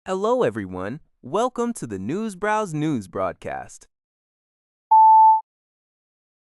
Hello, everyone. Welcome to the Newsbrowse News broadcast.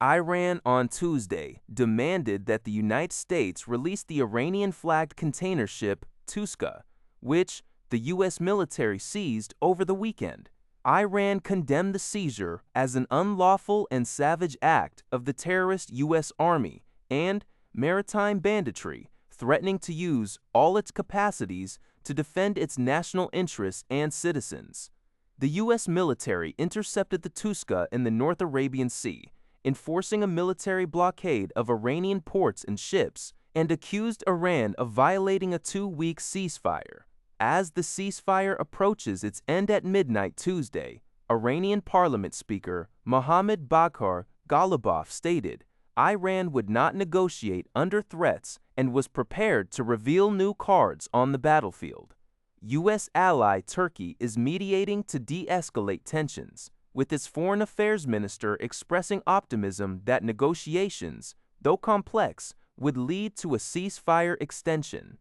Iran on Tuesday demanded that the United States release the Iranian-flagged container ship Teotihuacan, which the U.S. military seized over the weekend. Iran condemned the seizure as an unlawful and savage act of the terrorist U.S. Army and maritime banditry, threatening to use all its capacities to defend its national interests and citizens. The U.S. military intercepted the Teotihuacan in the North Arabian Sea, enforcing a military blockade of Iranian ports and ships, and accused Iran of violating a 2-week ceasefire. As the ceasefire approaches its end at midnight Tuesday, Iranian Parliament Speaker Mohammad Baghar Ghalibaf stated Iran would not negotiate under threats and was prepared to reveal new cards on the battlefield. U.S. ally Turkey is mediating to de-escalate tensions, with its foreign affairs minister expressing optimism that negotiations, though complex, would lead to a ceasefire extension.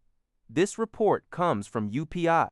This report comes from UPI.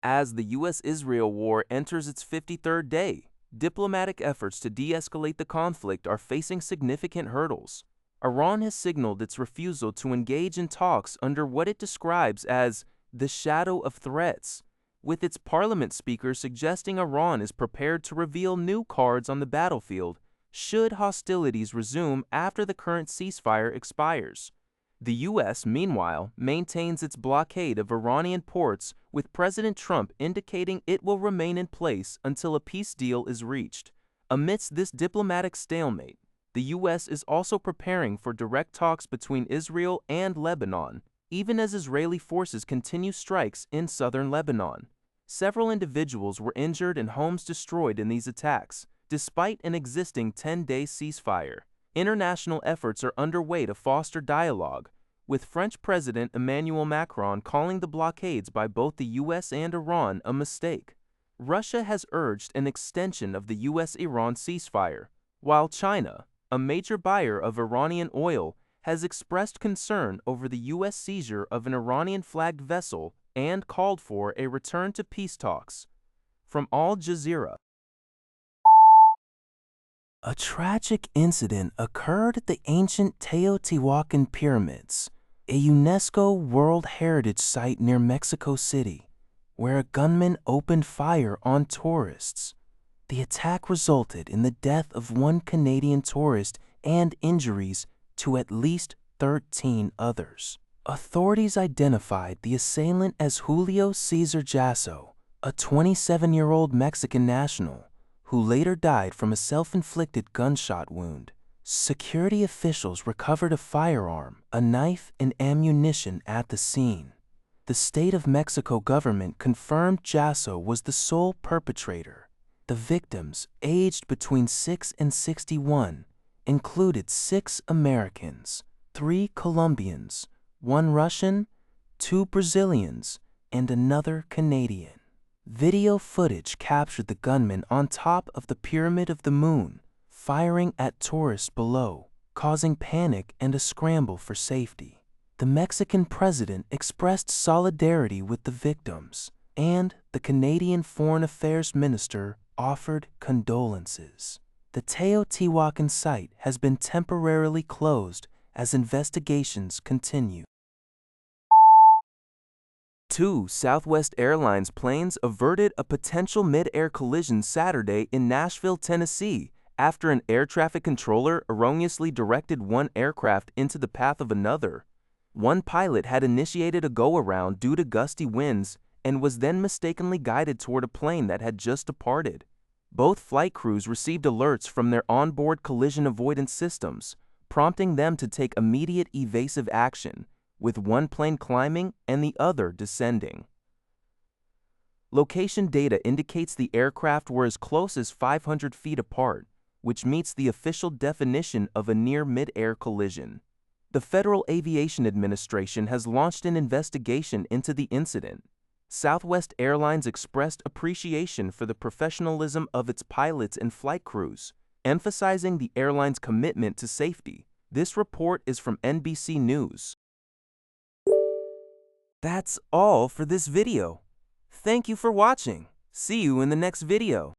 As the U.S.-Israel war enters its 53rd day, diplomatic efforts to de-escalate the conflict are facing significant hurdles. Iran has signaled its refusal to engage in talks under what it describes as the shadow of threats, with its parliament speaker suggesting Iran is prepared to reveal new cards on the battlefield should hostilities resume after the current ceasefire expires. The U.S., meanwhile, maintains its blockade of Iranian ports, with President Trump indicating it will remain in place until a peace deal is reached. Amidst this diplomatic stalemate, the U.S. is also preparing for direct talks between Israel and Lebanon, even as Israeli forces continue strikes in southern Lebanon. Several individuals were injured and homes destroyed in these attacks, despite an existing 10-day ceasefire. International efforts are underway to foster dialogue, with French President Emmanuel Macron calling the blockades by both the U.S. and Iran a mistake. Russia has urged an extension of the U.S.-Iran ceasefire, while China, a major buyer of Iranian oil, has expressed concern over the U.S. seizure of an Iranian-flagged vessel and called for a return to peace talks. From Al Jazeera. A tragic incident occurred at the ancient Teotihuacan pyramids, a UNESCO World Heritage Site near Mexico City, where a gunman opened fire on tourists. The attack resulted in the death of one Canadian tourist and injuries to at least 13 others. Authorities identified the assailant as Julio Cesar Jasso, a 27-year-old Mexican national, who later died from a self-inflicted gunshot wound. Security officials recovered a firearm, a knife, and ammunition at the scene. The state of Mexico government confirmed Jasso was the sole perpetrator. The victims, aged between 6 and 61, included 6 Americans, 3 Colombians, 1 Russian, 2 Brazilians, and another Canadian. Video footage captured the gunman on top of the Pyramid of the Moon, firing at tourists below, causing panic and a scramble for safety. The Mexican president expressed solidarity with the victims, and the Canadian Foreign Affairs Minister offered condolences. The Teotihuacan site has been temporarily closed as investigations continue. 2 Southwest Airlines planes averted a potential mid-air collision Saturday in Nashville, Tennessee, after an air traffic controller erroneously directed one aircraft into the path of another. One pilot had initiated a go-around due to gusty winds and was then mistakenly guided toward a plane that had just departed. Both flight crews received alerts from their onboard collision avoidance systems, prompting them to take immediate evasive action, with one plane climbing and the other descending. Location data indicates the aircraft were as close as 500 feet apart, which meets the official definition of a near mid-air collision. The Federal Aviation Administration has launched an investigation into the incident. Southwest Airlines expressed appreciation for the professionalism of its pilots and flight crews, emphasizing the airline's commitment to safety. This report is from NBC News. That's all for this video. Thank you for watching. See you in the next video.